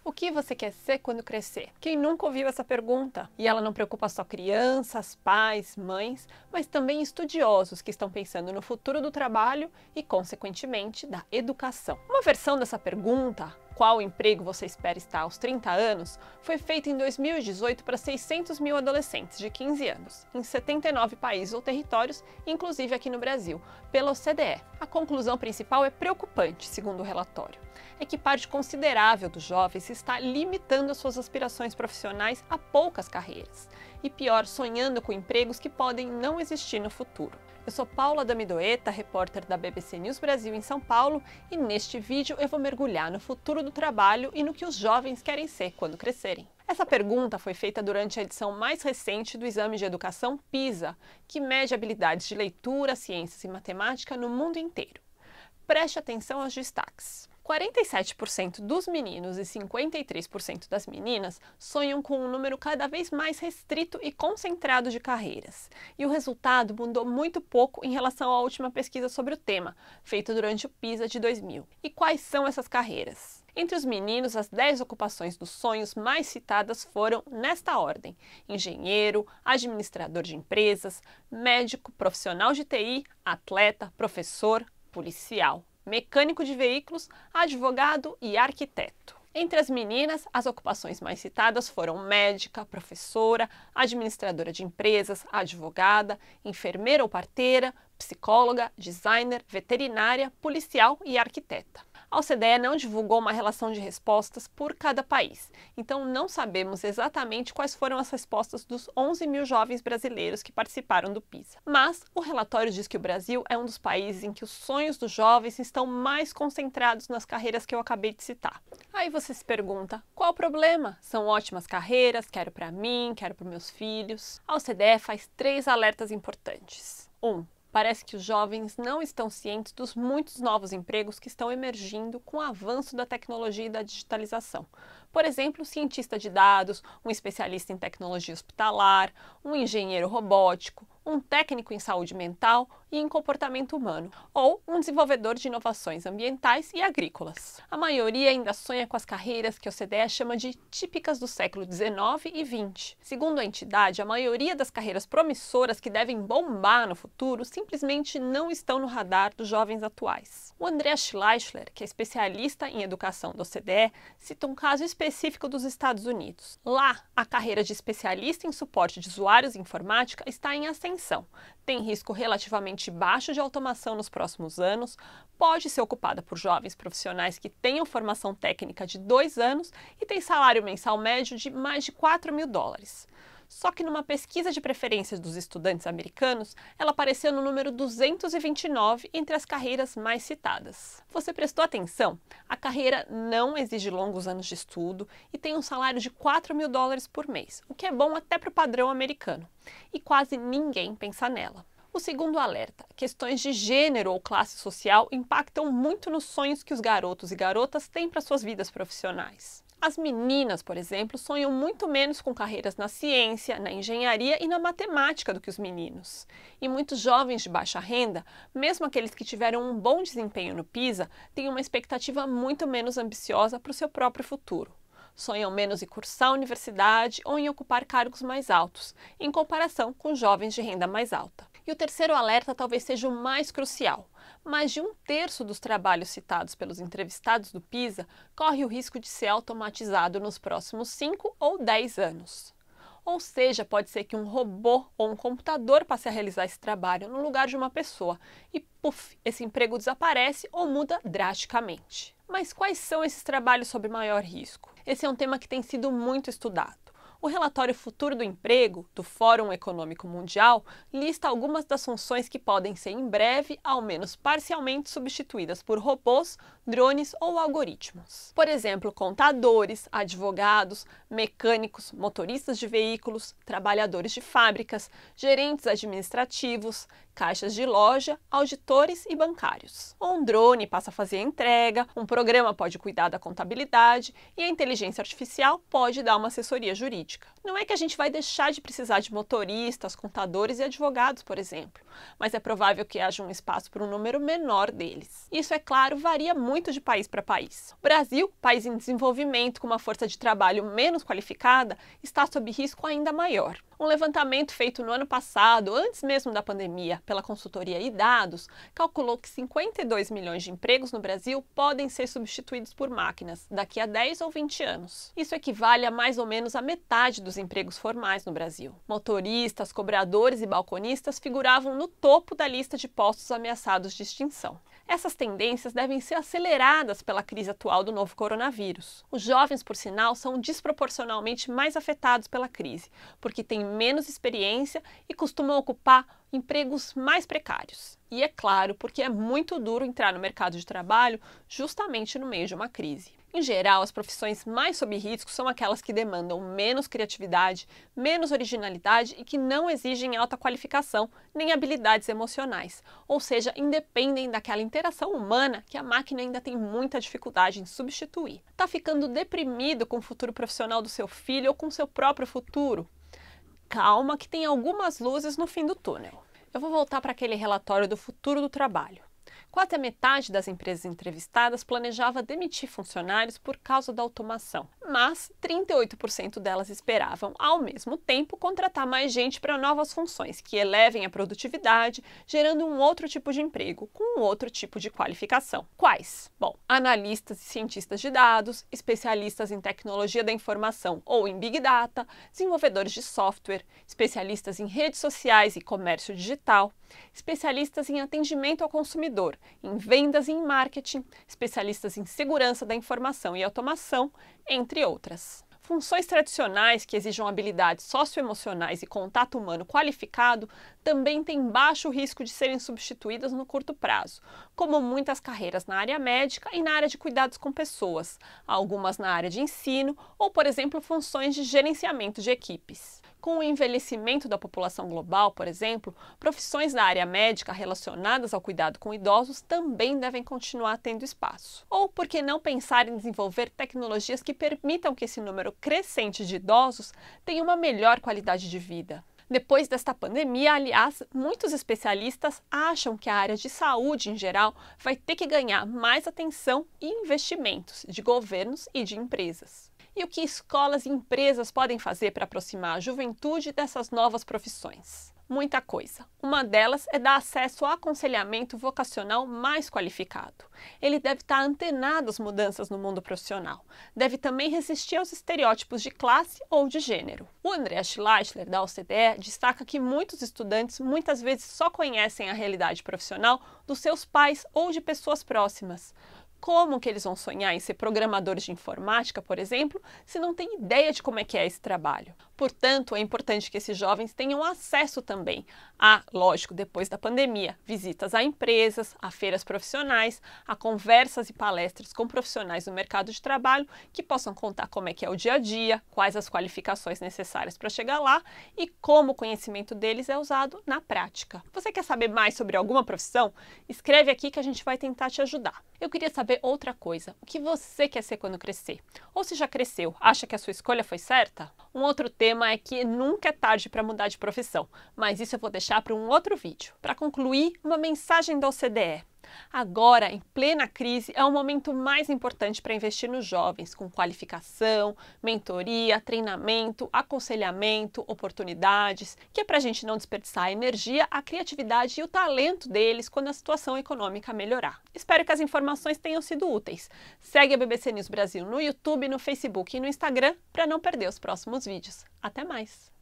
O que você quer ser quando crescer? Quem nunca ouviu essa pergunta? E ela não preocupa só crianças, pais, mães, mas também estudiosos que estão pensando no futuro do trabalho e, consequentemente, da educação. Uma versão dessa pergunta, qual emprego você espera estar aos 30 anos, foi feita em 2018 para 600 mil adolescentes de 15 anos, em 79 países ou territórios, inclusive aqui no Brasil, pela OCDE. A conclusão principal é preocupante, segundo o relatório. É que parte considerável dos jovens está limitando as suas aspirações profissionais a poucas carreiras. E pior, sonhando com empregos que podem não existir no futuro. Eu sou Paula Damidoeta, repórter da BBC News Brasil em São Paulo, e neste vídeo eu vou mergulhar no futuro do trabalho e no que os jovens querem ser quando crescerem. Essa pergunta foi feita durante a edição mais recente do Exame de Educação PISA, que mede habilidades de leitura, ciências e matemática no mundo inteiro. Preste atenção aos destaques. 47% dos meninos e 53% das meninas sonham com um número cada vez mais restrito e concentrado de carreiras. E o resultado mudou muito pouco em relação à última pesquisa sobre o tema, feita durante o PISA de 2000. E quais são essas carreiras? Entre os meninos, as 10 ocupações dos sonhos mais citadas foram nesta ordem: engenheiro, administrador de empresas, médico, profissional de TI, atleta, professor, policial, mecânico de veículos, advogado e arquiteto. Entre as meninas, as ocupações mais citadas foram médica, professora, administradora de empresas, advogada, enfermeira ou parteira, psicóloga, designer, veterinária, policial e arquiteta. A OCDE não divulgou uma relação de respostas por cada país, então não sabemos exatamente quais foram as respostas dos 11 mil jovens brasileiros que participaram do PISA. Mas o relatório diz que o Brasil é um dos países em que os sonhos dos jovens estão mais concentrados nas carreiras que eu acabei de citar. Aí você se pergunta, qual o problema? São ótimas carreiras, quero para mim, quero para meus filhos. A OCDE faz 3 alertas importantes. 1. Parece que os jovens não estão cientes dos muitos novos empregos que estão emergindo com o avanço da tecnologia e da digitalização. Por exemplo, cientista de dados, um especialista em tecnologia hospitalar, um engenheiro robótico, um técnico em saúde mental e em comportamento humano, ou um desenvolvedor de inovações ambientais e agrícolas. A maioria ainda sonha com as carreiras que a OCDE chama de típicas do século XIX e XX. Segundo a entidade, a maioria das carreiras promissoras que devem bombar no futuro simplesmente não estão no radar dos jovens atuais. O Andreas Schleichler, que é especialista em educação da OCDE, cita um caso específico dos Estados Unidos. Lá, a carreira de especialista em suporte de usuários de informática está em ascensão. Tem risco relativamente baixo de automação nos próximos anos, pode ser ocupada por jovens profissionais que tenham formação técnica de 2 anos e tem salário mensal médio de mais de $4 mil. Só que numa pesquisa de preferências dos estudantes americanos, ela apareceu no número 229 entre as carreiras mais citadas. Você prestou atenção? A carreira não exige longos anos de estudo e tem um salário de $4 mil por mês, o que é bom até para o padrão americano. E quase ninguém pensa nela. O segundo alerta: questões de gênero ou classe social impactam muito nos sonhos que os garotos e garotas têm para suas vidas profissionais. As meninas, por exemplo, sonham muito menos com carreiras na ciência, na engenharia e na matemática do que os meninos. E muitos jovens de baixa renda, mesmo aqueles que tiveram um bom desempenho no PISA, têm uma expectativa muito menos ambiciosa para o seu próprio futuro. Sonham menos em cursar a universidade ou em ocupar cargos mais altos, em comparação com jovens de renda mais alta. E o terceiro alerta talvez seja o mais crucial. Mais de 1/3 dos trabalhos citados pelos entrevistados do PISA corre o risco de ser automatizado nos próximos 5 ou 10 anos. Ou seja, pode ser que um robô ou um computador passe a realizar esse trabalho no lugar de uma pessoa e, puf, esse emprego desaparece ou muda drasticamente. Mas quais são esses trabalhos sob maior risco? Esse é um tema que tem sido muito estudado. O relatório Futuro do Emprego, do Fórum Econômico Mundial, lista algumas das funções que podem ser em breve, ao menos parcialmente, substituídas por robôs, drones ou algoritmos. Por exemplo, contadores, advogados, mecânicos, motoristas de veículos, trabalhadores de fábricas, gerentes administrativos, caixas de loja, auditores e bancários. Um drone passa a fazer a entrega, um programa pode cuidar da contabilidade e a inteligência artificial pode dar uma assessoria jurídica. Não é que a gente vai deixar de precisar de motoristas, contadores e advogados, por exemplo, mas é provável que haja um espaço para um número menor deles. Isso, é claro, varia muito muito de país para país. O Brasil, país em desenvolvimento com uma força de trabalho menos qualificada, está sob risco ainda maior. Um levantamento feito no ano passado, antes mesmo da pandemia, pela consultoria iDados, calculou que 52 milhões de empregos no Brasil podem ser substituídos por máquinas daqui a 10 ou 20 anos. Isso equivale a mais ou menos a metade dos empregos formais no Brasil. Motoristas, cobradores e balconistas figuravam no topo da lista de postos ameaçados de extinção. Essas tendências devem ser aceleradas pela crise atual do novo coronavírus. Os jovens, por sinal, são desproporcionalmente mais afetados pela crise, porque têm menos experiência e costumam ocupar empregos mais precários. E é claro, porque é muito duro entrar no mercado de trabalho justamente no meio de uma crise. Em geral, as profissões mais sob risco são aquelas que demandam menos criatividade, menos originalidade e que não exigem alta qualificação nem habilidades emocionais, ou seja, independem daquela interação humana que a máquina ainda tem muita dificuldade em substituir. Tá ficando deprimido com o futuro profissional do seu filho ou com o seu próprio futuro? Calma que tem algumas luzes no fim do túnel. Eu vou voltar para aquele relatório do futuro do trabalho. Quase a metade das empresas entrevistadas planejava demitir funcionários por causa da automação, mas 38% delas esperavam, ao mesmo tempo, contratar mais gente para novas funções que elevem a produtividade, gerando um outro tipo de emprego, com um outro tipo de qualificação. Quais? Bom, analistas e cientistas de dados, especialistas em tecnologia da informação ou em Big Data, desenvolvedores de software, especialistas em redes sociais e comércio digital, especialistas em atendimento ao consumidor, em vendas e em marketing, especialistas em segurança da informação e automação, entre outras. Funções tradicionais que exijam habilidades socioemocionais e contato humano qualificado também têm baixo risco de serem substituídas no curto prazo, como muitas carreiras na área médica e na área de cuidados com pessoas, algumas na área de ensino ou, por exemplo, funções de gerenciamento de equipes. Com o envelhecimento da população global, por exemplo, profissões da área médica relacionadas ao cuidado com idosos também devem continuar tendo espaço. Ou por que não pensar em desenvolver tecnologias que permitam que esse número crescente de idosos tenha uma melhor qualidade de vida? Depois desta pandemia, aliás, muitos especialistas acham que a área de saúde em geral vai ter que ganhar mais atenção e investimentos de governos e de empresas. E o que escolas e empresas podem fazer para aproximar a juventude dessas novas profissões? Muita coisa. Uma delas é dar acesso a aconselhamento vocacional mais qualificado. Ele deve estar antenado às mudanças no mundo profissional. Deve também resistir aos estereótipos de classe ou de gênero. O Andreas Schleichler, da OCDE, destaca que muitos estudantes muitas vezes só conhecem a realidade profissional dos seus pais ou de pessoas próximas. Como que eles vão sonhar em ser programadores de informática, por exemplo, se não têm ideia de como é que é esse trabalho? Portanto, é importante que esses jovens tenham acesso também a, lógico, depois da pandemia, visitas a empresas, a feiras profissionais, a conversas e palestras com profissionais do mercado de trabalho que possam contar como é que é o dia a dia, quais as qualificações necessárias para chegar lá e como o conhecimento deles é usado na prática. Você quer saber mais sobre alguma profissão? Escreve aqui que a gente vai tentar te ajudar. Eu queria saber outra coisa. O que você quer ser quando crescer? Ou se já cresceu, acha que a sua escolha foi certa? Um outro tema é que nunca é tarde para mudar de profissão, mas isso eu vou deixar para um outro vídeo. Para concluir, uma mensagem da OCDE. Agora, em plena crise, é o momento mais importante para investir nos jovens, com qualificação, mentoria, treinamento, aconselhamento, oportunidades, que é para a gente não desperdiçar a energia, a criatividade e o talento deles quando a situação econômica melhorar. Espero que as informações tenham sido úteis. Segue a BBC News Brasil no YouTube, no Facebook e no Instagram para não perder os próximos vídeos. Até mais!